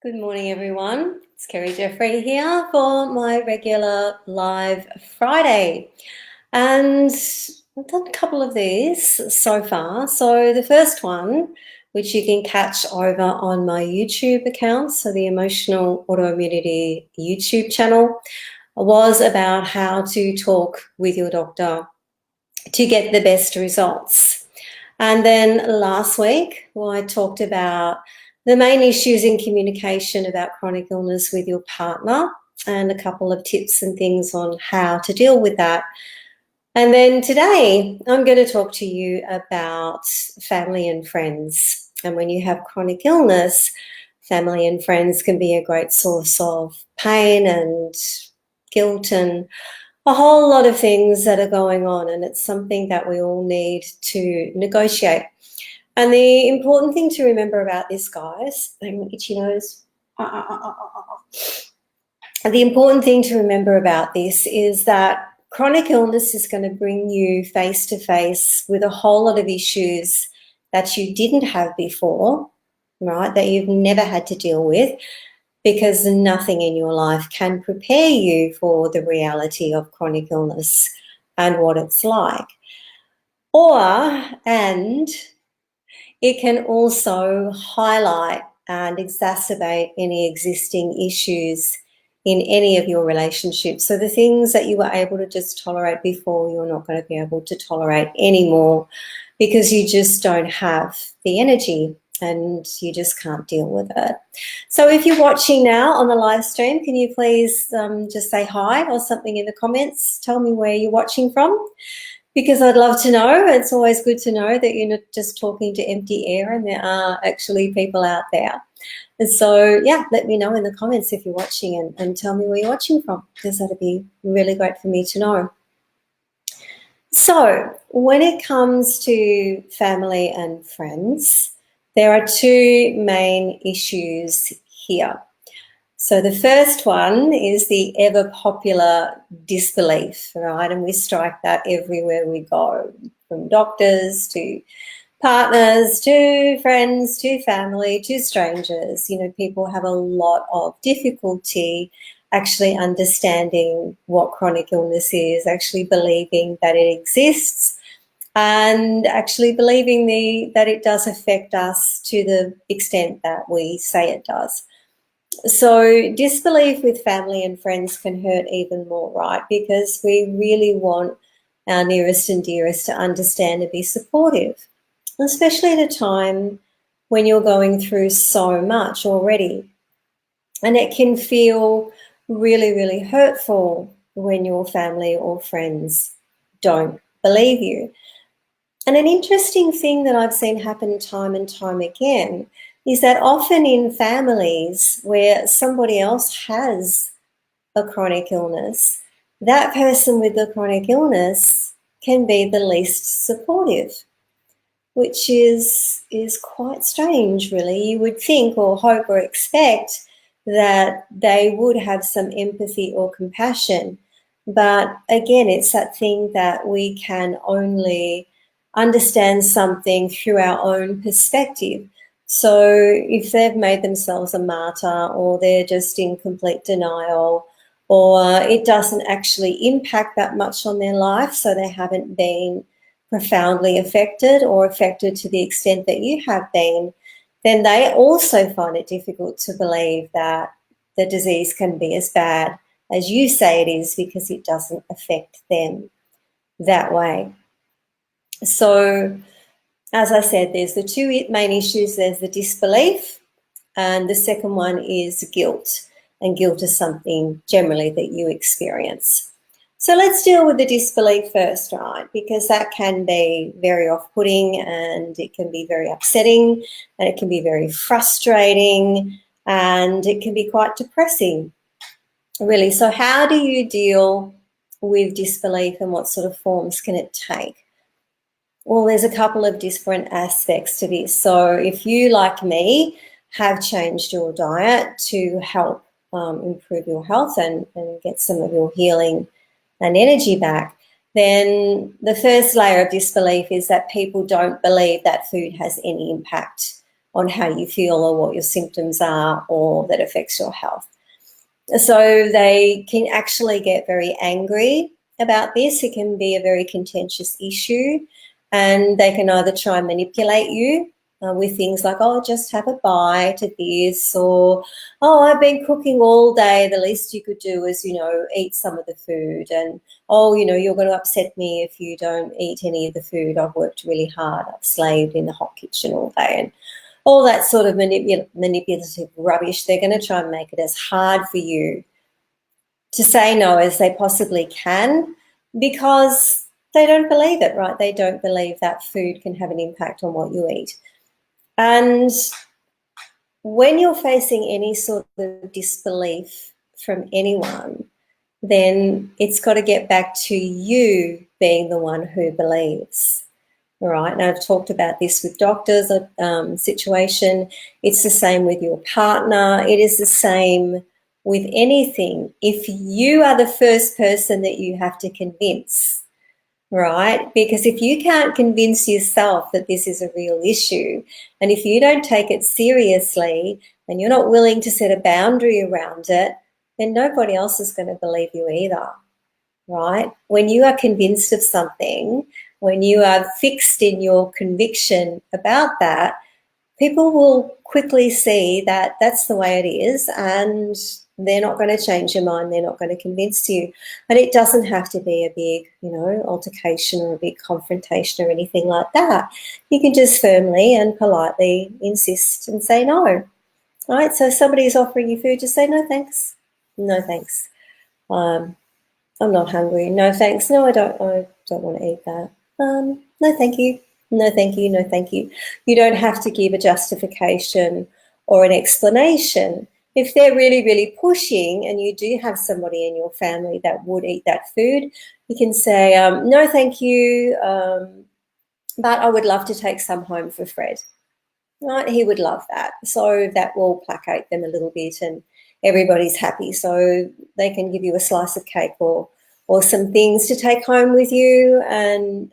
Good morning, everyone. It's Kerry Jeffrey here for my regular live Friday. And I've done a couple of these so far. So the first one, which you can catch over on my YouTube account, so the Emotional Autoimmunity YouTube channel, was about how to talk with your doctor to get the best results. And then last week, I talked about the main issues in communication about chronic illness with your partner and a couple of tips and things on how to deal with that. And then today, I'm going to talk to you about family and friends. And when you have chronic illness, family and friends can be a great source of pain and guilt and a whole lot of things that are going on, and it's something that we all need to negotiate. And the important thing to remember about this, guys, itchy nose. The important thing to remember about this is that chronic illness is going to bring you face to face with a whole lot of issues that you didn't have before, right, that you've never had to deal with, because nothing in your life can prepare you for the reality of chronic illness and what it's like. And it can also highlight and exacerbate any existing issues in any of your relationships. So the things that you were able to just tolerate before, you're not going to be able to tolerate anymore because you just don't have the energy and you just can't deal with it. So if you're watching now on the live stream, can you please just say hi or something in the comments? Tell me where you're watching from, because I'd love to know. It's always good to know that you're not just talking to empty air and there are actually people out there. And so, yeah, let me know in the comments if you're watching and tell me where you're watching from, because that'd be really great for me to know. So when it comes to family and friends, there are two main issues here. So the first one is the ever popular disbelief, right? And we strike that everywhere we go, from doctors to partners to friends to family to strangers. You know, people have a lot of difficulty actually understanding what chronic illness is, actually believing that it exists, and actually believing that it does affect us to the extent that we say it does. So disbelief with family and friends can hurt even more, right? Because we really want our nearest and dearest to understand and be supportive, especially at a time when you're going through so much already. And it can feel really, really hurtful when your family or friends don't believe you. And an interesting thing that I've seen happen time and time again is that often in families where somebody else has a chronic illness, that person with the chronic illness can be the least supportive, which is quite strange, really. You would think or hope or expect that they would have some empathy or compassion. But again, it's that thing that we can only understand something through our own perspective. So if they've made themselves a martyr, or they're just in complete denial, or it doesn't actually impact that much on their life, so they haven't been profoundly affected or affected to the extent that you have been, then they also find it difficult to believe that the disease can be as bad as you say it is, because it doesn't affect them that way. So, as I said, there's the two main issues. There's the disbelief, and the second one is guilt. And guilt is something generally that you experience. So let's deal with the disbelief first, right? Because that can be very off-putting, and it can be very upsetting, and it can be very frustrating, and it can be quite depressing, really. So how do you deal with disbelief, and what sort of forms can it take? Well, there's a couple of different aspects to this. So if you, like me, have changed your diet to help improve your health and get some of your healing and energy back, then the first layer of disbelief is that people don't believe that food has any impact on how you feel or what your symptoms are or that affects your health. So they can actually get very angry about this. It can be a very contentious issue, and they can either try and manipulate you with things like, oh, just have a bite of this, or, oh, I've been cooking all day. The least you could do is, eat some of the food. And, oh, you're going to upset me if you don't eat any of the food. I've worked really hard. I've slaved in the hot kitchen all day. And all that sort of manipulative rubbish. They're going to try and make it as hard for you to say no as they possibly can, because they don't believe it, right? They don't believe that food can have an impact on what you eat. And when you're facing any sort of disbelief from anyone, then it's got to get back to you being the one who believes. All right, and I've talked about this with doctors situation. It's the same with your partner. It is the same with anything. If you are the first person that you have to convince, right? Because if you can't convince yourself that this is a real issue, and if you don't take it seriously and you're not willing to set a boundary around it, then nobody else is going to believe you either, right? When you are convinced of something, when you are fixed in your conviction about that, people will quickly see that that's the way it is, and they're not going to change your mind. They're not going to convince you. And it doesn't have to be a big, altercation or a big confrontation or anything like that. You can just firmly and politely insist and say no. All right? So if somebody's offering you food, just say no thanks. No thanks. I'm not hungry. No thanks. No, I don't want to eat that. No thank you. No thank you. No thank you. You don't have to give a justification or an explanation. If they're really, really pushing and you do have somebody in your family that would eat that food, you can say, no thank you, but I would love to take some home for Fred. Right? He would love that. So that will placate them a little bit and everybody's happy. So they can give you a slice of cake or some things to take home with you, and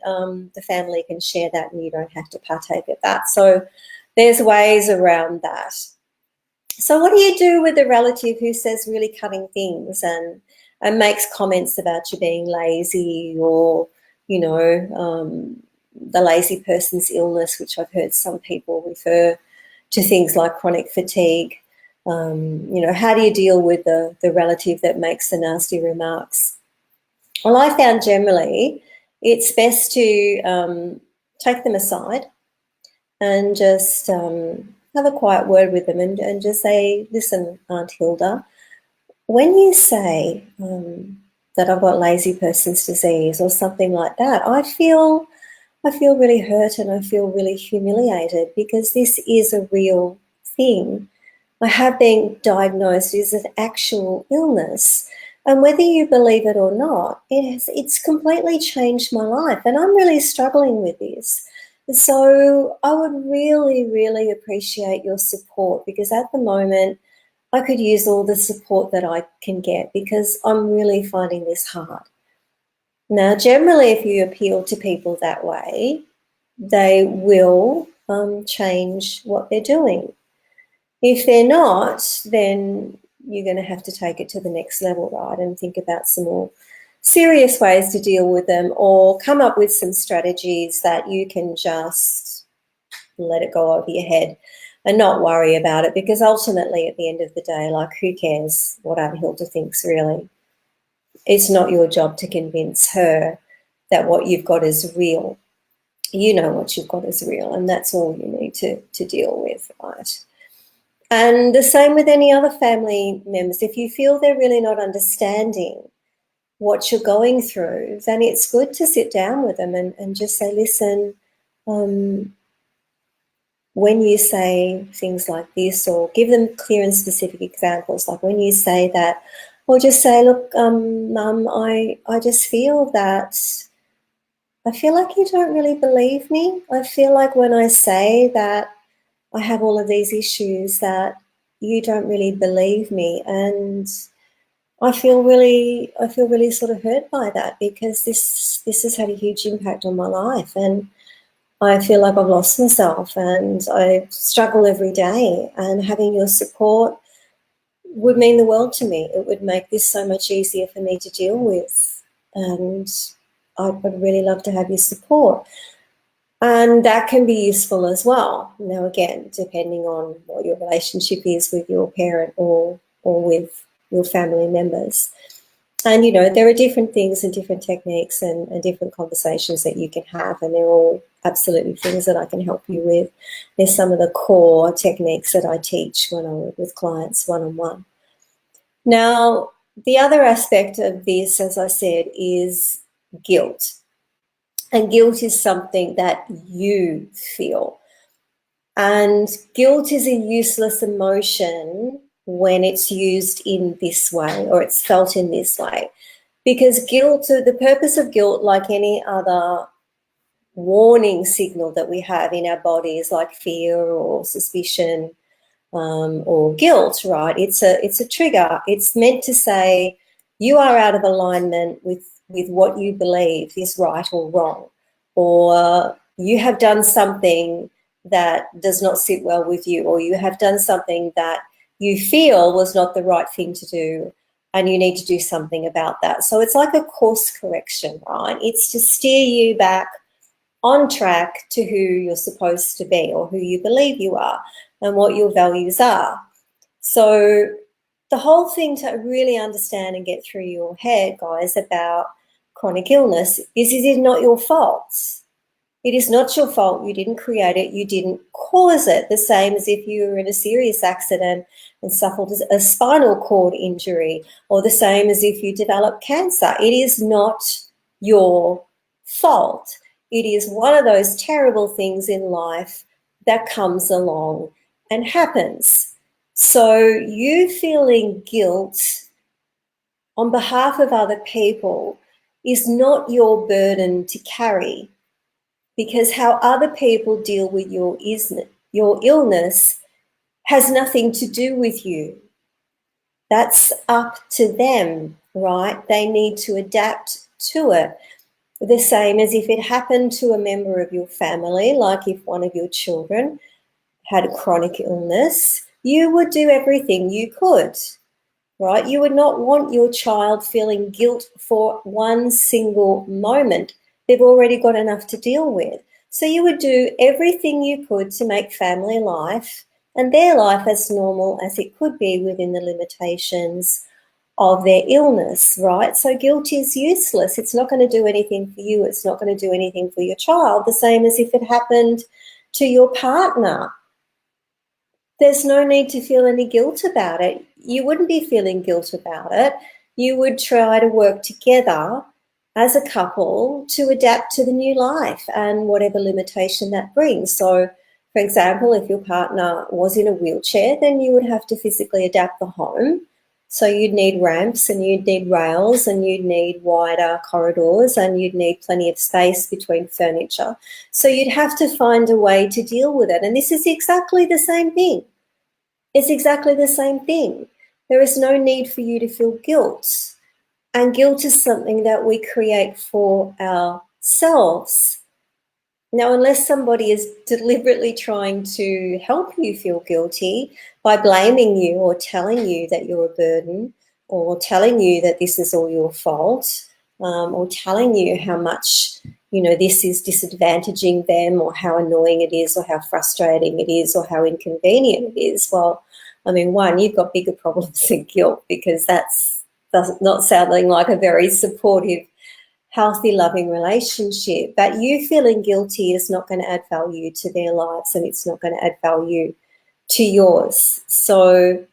the family can share that and you don't have to partake of that. So there's ways around that. So what do you do with a relative who says really cutting things and makes comments about you being lazy, or, the lazy person's illness, which I've heard some people refer to things like chronic fatigue? How do you deal with the relative that makes the nasty remarks? Well, I found generally it's best to take them aside and just have a quiet word with them and just say, listen, Aunt Hilda, when you say that I've got lazy person's disease or something like that, I feel really hurt and I feel really humiliated, because this is a real thing. I have been diagnosed as an actual illness. And whether you believe it or not, it's completely changed my life, and I'm really struggling with this. So I would really, really appreciate your support, because at the moment I could use all the support that I can get, because I'm really finding this hard. Now, generally, if you appeal to people that way, they will change what they're doing. If they're not, then you're going to have to take it to the next level, right, and think about some more serious ways to deal with them, or come up with some strategies that you can just let it go over your head and not worry about it, because ultimately at the end of the day, like, who cares what Aunt Hilda thinks, really? It's not your job to convince her that what you've got is real. You know what you've got is real, and that's all you need to deal with, right? And the same with any other family members. If you feel they're really not understanding what you're going through, then it's good to sit down with them and just say, listen, when you say things like this, or give them clear and specific examples, like when you say that, or just say, look, Mum, I just feel that, I feel like you don't really believe me. I feel like when I say that I have all of these issues, that you don't really believe me, and I feel really sort of hurt by that, because this has had a huge impact on my life, and I feel like I've lost myself and I struggle every day, and having your support would mean the world to me. It would make this so much easier for me to deal with, and I would really love to have your support. And that can be useful as well. Now, again, depending on what your relationship is with your parent or with your family members. And, there are different things and different techniques and different conversations that you can have, and they're all absolutely things that I can help you with. There's some of the core techniques that I teach when I work with clients one-on-one. Now, the other aspect of this, as I said, is guilt. And guilt is something that you feel. And guilt is a useless emotion when it's used in this way, or it's felt in this way. Because guilt, the purpose of guilt, like any other warning signal that we have in our bodies, like fear or suspicion, or guilt, right? It's a trigger. It's meant to say you are out of alignment with what you believe is right or wrong, or you have done something that does not sit well with you, or you have done something that you feel was not the right thing to do, and you need to do something about that. So it's like a course correction, right? It's to steer you back on track to who you're supposed to be, or who you believe you are, and what your values are. So the whole thing to really understand and get through your head, guys, about chronic illness is it is not your fault. It is not your fault. You didn't create it. You didn't cause it. The same as if you were in a serious accident and suffered a spinal cord injury, or the same as if you developed cancer. It is not your fault. It is one of those terrible things in life that comes along and happens. So you feeling guilt on behalf of other people is not your burden to carry, because how other people deal with your illness has nothing to do with you. That's up to them, right? They need to adapt to it. The same as if it happened to a member of your family, like if one of your children had a chronic illness, you would do everything you could, right? You would not want your child feeling guilt for one single moment. They've already got enough to deal with. So you would do everything you could to make family life and their life as normal as it could be within the limitations of their illness, right? So guilt is useless. It's not going to do anything for you. It's not going to do anything for your child. The same as if it happened to your partner. There's no need to feel any guilt about it. You wouldn't be feeling guilt about it. You would try to work together as a couple to adapt to the new life and whatever limitation that brings. So, for example, if your partner was in a wheelchair, then you would have to physically adapt the home. So you'd need ramps and you'd need rails and you'd need wider corridors and you'd need plenty of space between furniture. So you'd have to find a way to deal with it. And this is exactly the same thing. It's exactly the same thing. There is no need for you to feel guilt. And guilt is something that we create for ourselves. Now, unless somebody is deliberately trying to help you feel guilty by blaming you or telling you that you're a burden, or telling you that this is all your fault, or telling you how much, this is disadvantaging them, or how annoying it is, or how frustrating it is, or how inconvenient it is, well, I mean, one, you've got bigger problems than guilt, because that's not sounding like a very supportive, healthy, loving relationship. But you feeling guilty is not going to add value to their lives, and it's not going to add value to yours. So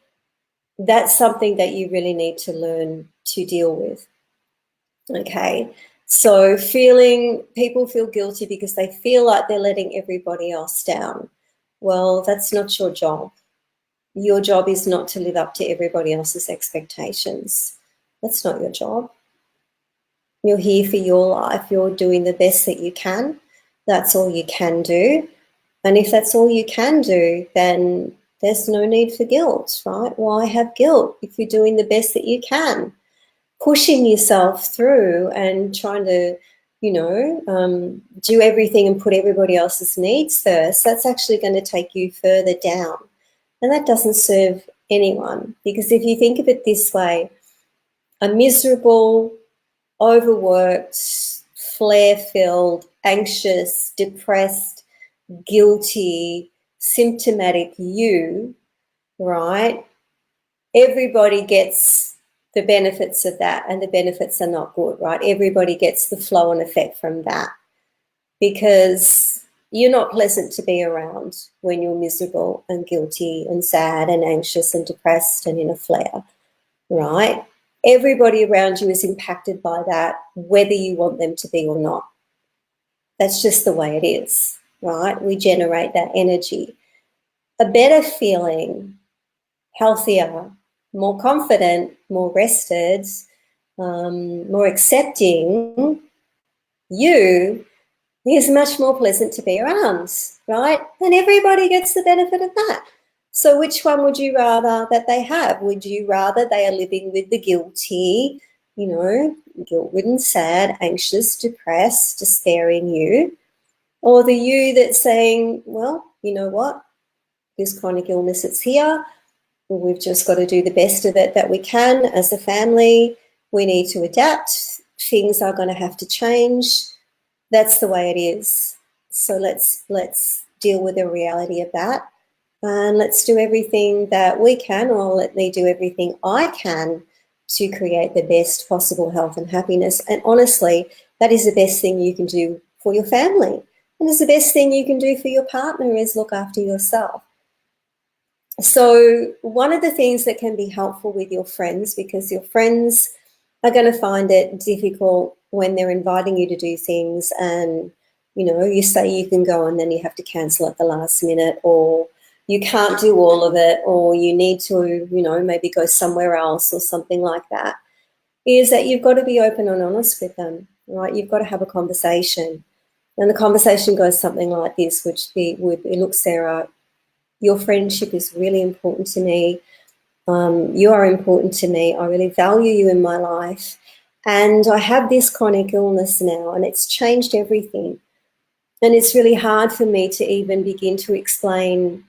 that's something that you really need to learn to deal with. Okay, so people feel guilty because they feel like they're letting everybody else down. Well, that's not your job. Your job is not to live up to everybody else's expectations. That's not your job. You're here for your life. You're doing the best that you can. That's all you can do. And if that's all you can do, then there's no need for guilt, right? Why have guilt if you're doing the best that you can? Pushing yourself through and trying to do everything and put everybody else's needs first, that's actually going to take you further down. And that doesn't serve anyone, because if you think of it this way, a miserable, overworked, flare-filled, anxious, depressed, guilty, symptomatic you, right? Everybody gets the benefits of that, and the benefits are not good, right? Everybody gets the flow and effect from that, because you're not pleasant to be around when you're miserable and guilty and sad and anxious and depressed and in a flare, right? Everybody around you is impacted by that, whether you want them to be or not. That's just the way it is, right? We generate that energy. A better feeling, healthier, more confident, more rested, more accepting you is much more pleasant to be around, right? And everybody gets the benefit of that. So which one would you rather that they have? Would you rather they are living with the guilty, guilt-ridden, sad, anxious, depressed, despairing you, or the you that's saying, well, you know what, this chronic illness, it's here. We've just got to do the best of it that we can as a family. We need to adapt. Things are going to have to change. That's the way it is. So let's deal with the reality of that, and let's do everything that we can, or let me do everything I can to create the best possible health and happiness. And honestly, that is the best thing you can do for your family. And it's the best thing you can do for your partner is look after yourself. So one of the things that can be helpful with your friends, because your friends are going to find it difficult when they're inviting you to do things and, you say you can go and then you have to cancel at the last minute, or you can't do all of it, or you need to, maybe go somewhere else or something like that, is that you've got to be open and honest with them, right? You've got to have a conversation. And the conversation goes something like this, look, Sarah, your friendship is really important to me. You are important to me. I really value you in my life. And I have this chronic illness now, and it's changed everything. And it's really hard for me to even begin to explain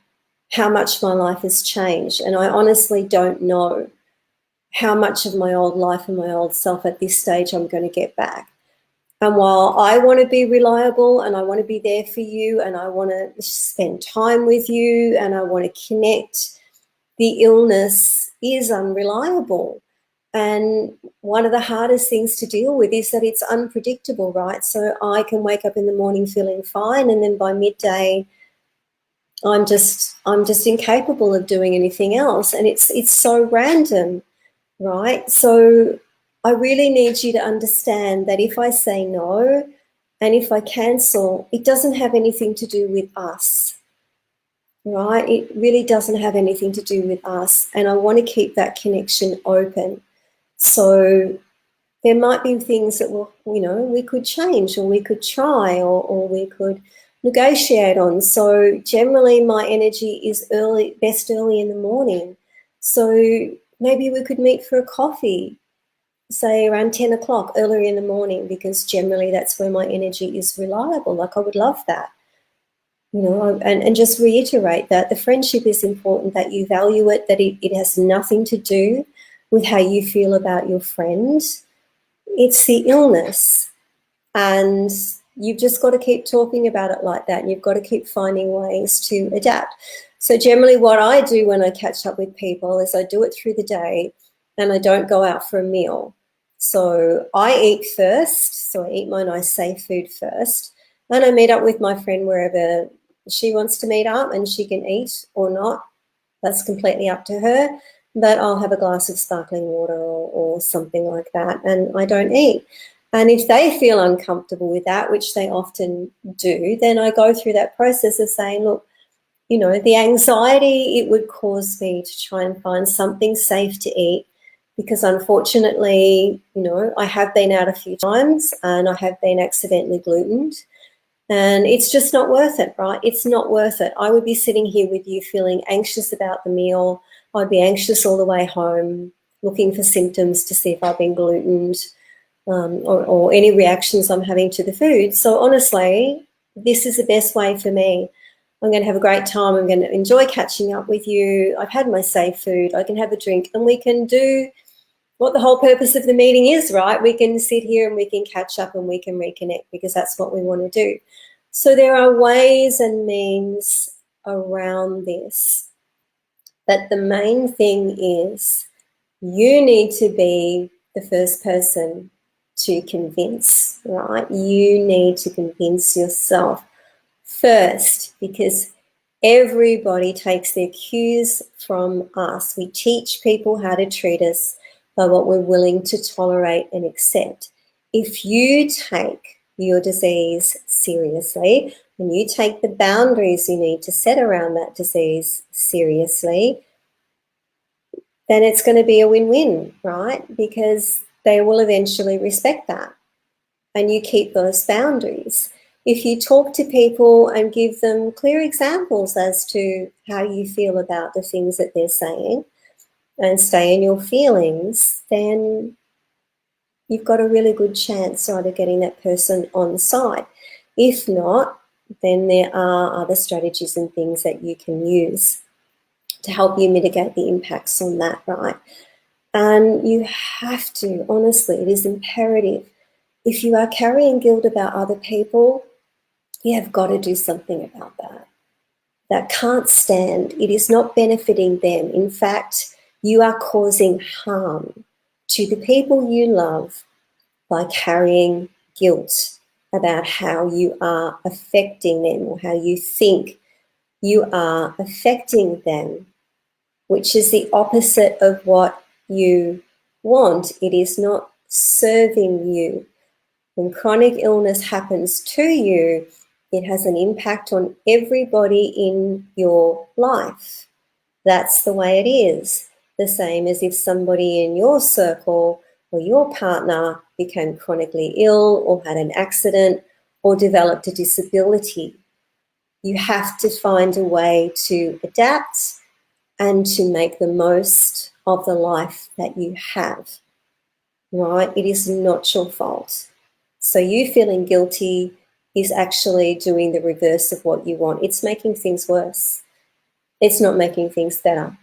how much my life has changed. And I honestly don't know how much of my old life and my old self at this stage I'm going to get back. And while I want to be reliable and I want to be there for you and I want to spend time with you and I want to connect, the illness is unreliable. And one of the hardest things to deal with is that it's unpredictable, right? So I can wake up in the morning feeling fine, and then by midday I'm just incapable of doing anything else. And it's so random, right? So I really need you to understand that if I say no and if I cancel, it doesn't have anything to do with us, right? It really doesn't have anything to do with us. And I want to keep that connection open. So there might be things that we could change, or we could try, or we could negotiate on. So generally my energy is best early in the morning. So maybe we could meet for a coffee, say around 10 o'clock, earlier in the morning, because generally that's where my energy is reliable. Like, I would love that. And just reiterate that the friendship is important, that you value it, that it has nothing to do with how you feel about your friend. It's the illness. And you've just got to keep talking about it like that. And you've got to keep finding ways to adapt. So generally what I do when I catch up with people is I do it through the day, and I don't go out for a meal. So I eat first. So I eat my nice safe food first. And I meet up with my friend wherever she wants to meet up, and she can eat or not. That's completely up to her. But I'll have a glass of sparkling water or something like that, and I don't eat. And if they feel uncomfortable with that, which they often do, then I go through that process of saying, look, the anxiety it would cause me to try and find something safe to eat, because unfortunately, I have been out a few times and I have been accidentally glutened. And it's just not worth it, right? It's not worth it. I would be sitting here with you feeling anxious about the meal. I'd be anxious all the way home, looking for symptoms to see if I've been glutened. or any reactions I'm having to the food. So honestly, this is the best way for me. I'm going to have a great time. I'm going to enjoy catching up with you. I've had my safe food. I can have a drink, and we can do what the whole purpose of the meeting is, right? We can sit here and we can catch up and we can reconnect, because that's what we want to do. So there are ways and means around this. But the main thing is you need to be the first person to convince, right? You need to convince yourself first, because everybody takes their cues from us. We teach people how to treat us by what we're willing to tolerate and accept. If you take your disease seriously and you take the boundaries you need to set around that disease seriously, then it's going to be a win-win, right? Because they will eventually respect that, and you keep those boundaries. If you talk to people and give them clear examples as to how you feel about the things that they're saying and stay in your feelings, then you've got a really good chance of getting that person on side. If not, then there are other strategies and things that you can use to help you mitigate the impacts on that, right? And you have to, honestly, it is imperative. If you are carrying guilt about other people, you have got to do something about that. That can't stand. It is not benefiting them. In fact, you are causing harm to the people you love by carrying guilt about how you are affecting them or how you think you are affecting them, which is the opposite of what you want. It is not serving you. When chronic illness happens to you, it has an impact on everybody in your life. That's the way it is. The same as if somebody in your circle or your partner became chronically ill or had an accident or developed a disability. You have to find a way to adapt and to make the most of the life that you have, right? It is not your fault. So you feeling guilty is actually doing the reverse of what you want. It's making things worse. It's not making things better.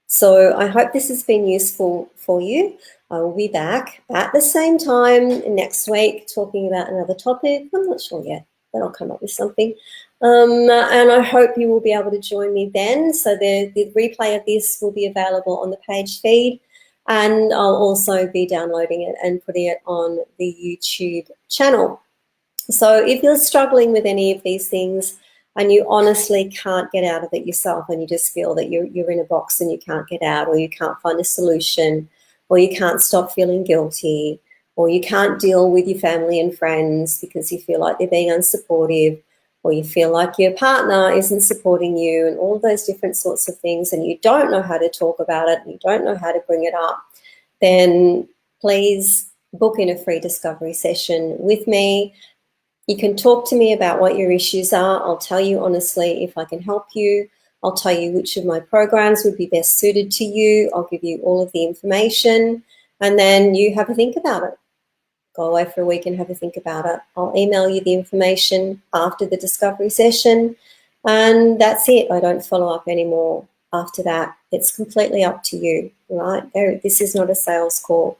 So I hope this has been useful for you. I will be back at the same time next week talking about another topic. I'm not sure yet, but I'll come up with something. And I hope you will be able to join me then. So the replay of this will be available on the page feed, and I'll also be downloading it and putting it on the YouTube channel. So if you're struggling with any of these things and you honestly can't get out of it yourself, and you just feel that you're in a box and you can't get out, or you can't find a solution, or you can't stop feeling guilty, or you can't deal with your family and friends because you feel like they're being unsupportive, or you feel like your partner isn't supporting you, and all those different sorts of things, and you don't know how to talk about it, and you don't know how to bring it up, then please book in a free discovery session with me. You can talk to me about what your issues are. I'll tell you honestly if I can help you. I'll tell you which of my programs would be best suited to you. I'll give you all of the information, and then you have a think about it. Go away for a week and have a think about it. I'll email you the information after the discovery session, and that's it. I don't follow up anymore after that. It's completely up to you, right? This is not a sales call.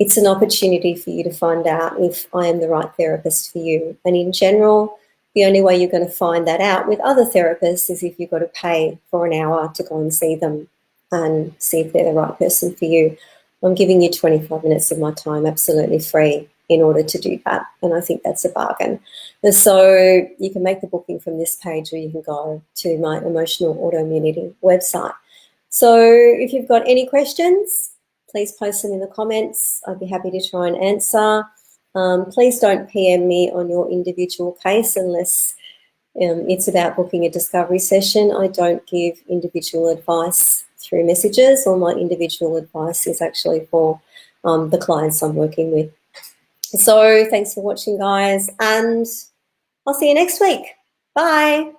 It's an opportunity for you to find out if I am the right therapist for you. And in general, the only way you're going to find that out with other therapists is if you've got to pay for an hour to go and see them and see if they're the right person for you. I'm giving you 25 minutes of my time absolutely free in order to do that. And I think that's a bargain. And so you can make the booking from this page, or you can go to my emotional autoimmunity website. So if you've got any questions, please post them in the comments. I'd be happy to try and answer. Please don't PM me on your individual case unless it's about booking a discovery session. I don't give individual advice through messages. All my individual advice is actually for the clients I'm working with. So thanks for watching, guys, and I'll see you next week. Bye.